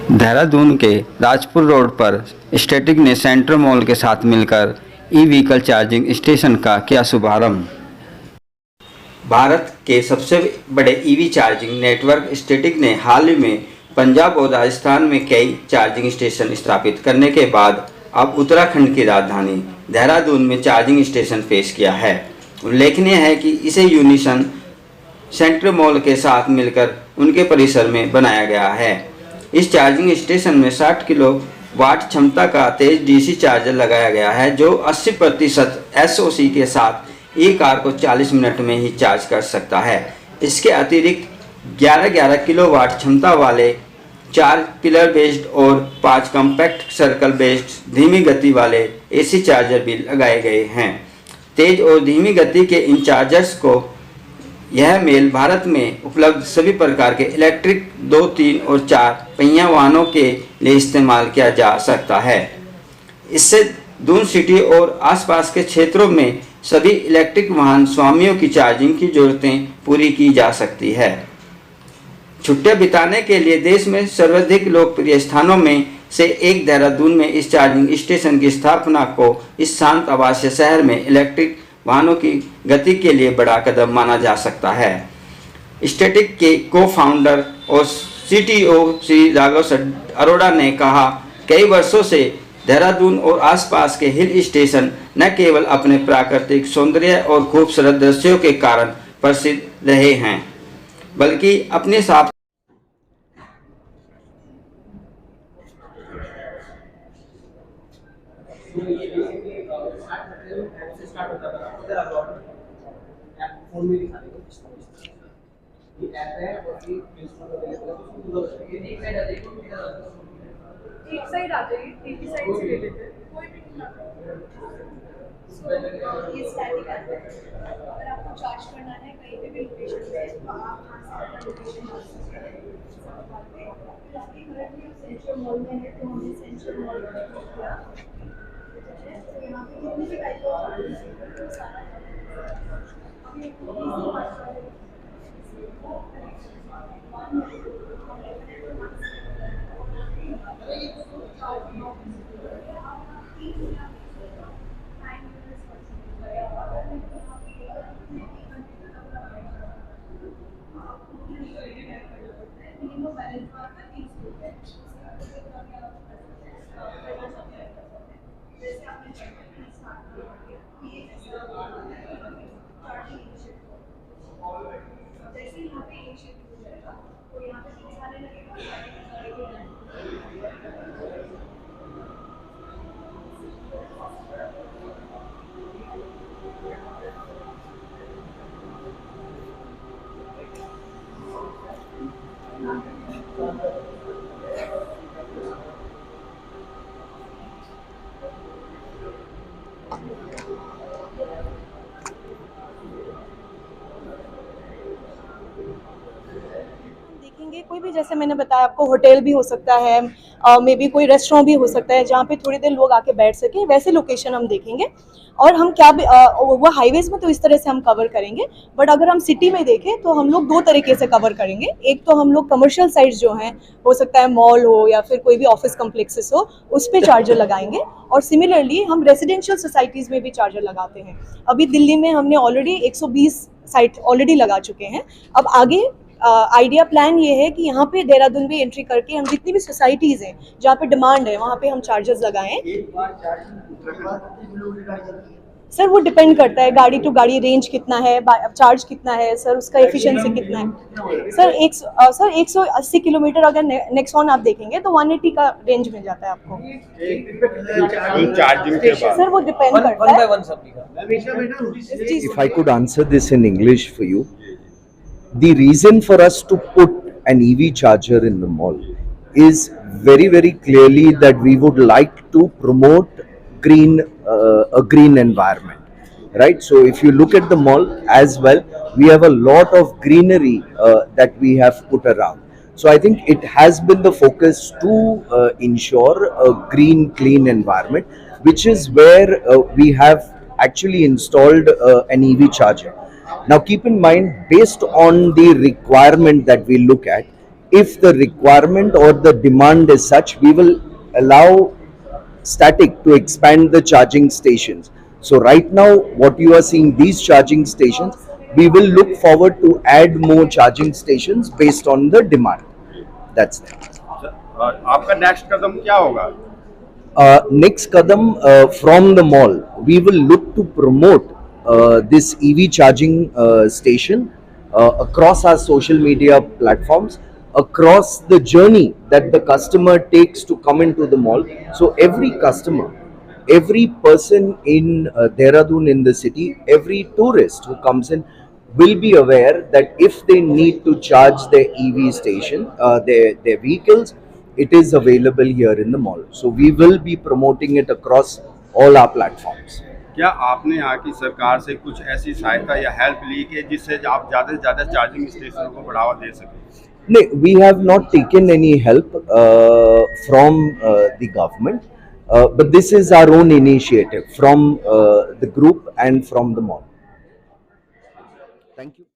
देहरादून के राजपुर रोड पर स्टैटिक ने सेंट्रल मॉल के साथ मिलकर ई व्हीकल चार्जिंग स्टेशन का किया शुभारंभ। भारत के सबसे बड़े ईवी चार्जिंग नेटवर्क स्टैटिक ने हाल ही में पंजाब और राजस्थान में कई चार्जिंग स्टेशन स्थापित करने के बाद अब उत्तराखंड की राजधानी देहरादून में चार्जिंग स्टेशन पेश किया है। उल्लेखनीय है कि इसे यूनिसन सेंट्रल मॉल के साथ मिलकर उनके परिसर में बनाया गया है। इस चार्जिंग स्टेशन में 60 किलो वाट क्षमता का तेज डीसी चार्जर लगाया गया है, जो 80% एसओसी के साथ ई कार को 40 मिनट में ही चार्ज कर सकता है। इसके अतिरिक्त 11 किलोवाट क्षमता वाले 4 पिलर बेस्ड और 5 कॉम्पैक्ट सर्कल बेस्ड धीमी गति वाले एसी चार्जर भी लगाए गए हैं। तेज और धीमी गति के इन चार्जर्स को यह मेल भारत में उपलब्ध सभी प्रकार के इलेक्ट्रिक 2, 3 और 4 पहिया वाहनों के लिए इस्तेमाल किया जा सकता है। इससे दून सिटी और आसपास के क्षेत्रों में सभी इलेक्ट्रिक वाहन स्वामियों की चार्जिंग की ज़रूरतें पूरी की जा सकती है। छुट्टियां बिताने के लिए देश में सर्वाधिक लोकप्रिय स्थानों में से एक देहरादून में इस चार्जिंग स्टेशन की स्थापना को इस शांत आवासीय शहर में इलेक्ट्रिक वाहनों की गति के लिए बड़ा कदम माना जा सकता है। स्टैटिक के को फाउंडर और सीटीओ श्री राघव अरोड़ा ने कहा, कई वर्षों से देहरादून और आसपास के हिल स्टेशन न केवल अपने प्राकृतिक सौंदर्य और खूबसूरत दृश्यों के कारण प्रसिद्ध रहे हैं, बल्कि अपने साथ एक साइड आ जाइए, एक ही साइड से ले लेते हैं, कोई भी नहीं आता। ये स्टैटिक है। अगर आपको चार्ज करना है कहीं पे भी लोकेशन पे, तो आप वहाँ से अपना लोकेशन डाल सकते हैं। बाकी करंटली सेंट्रल मॉल में है, तो हमने सेंट्रल मॉल में किया। तो यहाँ पे कितने भी टाइप का चार्जेस हैं, तो सारा अभी एक जैसे यहाँ पे एक शिफ्ट हो जाएगा, तो यहाँ पे 30 वाले लगेगा। देखेंगे कोई भी, जैसे मैंने बताया आपको, होटल भी हो सकता है, मे बी कोई रेस्टोरेंट भी हो सकता है जहाँ पे थोड़ी देर लोग आके बैठ सकें, वैसे लोकेशन हम देखेंगे। और हम क्या भी वो हाईवेज में तो इस तरह से हम कवर करेंगे, बट अगर हम सिटी में देखें तो हम लोग 2 तरीके से कवर करेंगे। एक तो हम लोग कमर्शियल साइट्स जो हैं, हो सकता है मॉल हो या फिर कोई भी ऑफिस कम्प्लेक्सेस हो, उस पर चार्जर लगाएंगे। और सिमिलरली हम रेजिडेंशियल सोसाइटीज़ में भी चार्जर लगाते हैं। अभी दिल्ली में हमने ऑलरेडी 120 साइट ऑलरेडी लगा चुके हैं। अब आगे आइडिया प्लान ये है कि यहाँ पे देहरादून भी एंट्री करके हम जितनी भी सोसाइटीज़ हैं जहाँ पे डिमांड है वहाँ पे हम चार्जर्स लगाएं। सर वो डिपेंड करता है गाड़ी टू गाड़ी, रेंज कितना है, चार्ज कितना है सर, उसका एफिशिएंसी कितना है। सर 180 किलोमीटर अगर नेक्सॉन आप देखेंगे तो 180 का रेंज मिल जाता है आपको। सर वो डिपेंड करता है। If I could answer this in English for you, the reason for us to put an EV charger in the mall is very, very clearly that we would like to promote a green environment, right? So if you look at the mall as well, we have a lot of greenery that we have put around. So I think it has been the focus to ensure a green, clean environment, which is where we have actually installed an EV charger. Now keep in mind, based on the requirement that we look at, if the requirement or the demand is such, we will allow static to expand the charging stations. So right now, what you are seeing, these charging stations, we will look forward to add more charging stations based on the demand. That's that. आपका next कदम क्या होगा? Next kadam, from the mall, we will look to promote this EV charging station across our social media platforms, across the journey that the customer takes to come into the mall. So every customer, every person in Dehradun, in the city, every tourist who comes in will be aware that if they need to charge their EV station, their vehicles, it is available here in the mall. So we will be promoting it across all our platforms. क्या आपने यहाँ की सरकार से कुछ ऐसी सहायता या हेल्प ली कि जिससे आप ज़्यादा से ज़्यादा चार्जिंग स्टेशनों को बढ़ावा दे सकें? No, we have not taken any help from the government, but this is our own initiative from the group and from the mall. Thank you.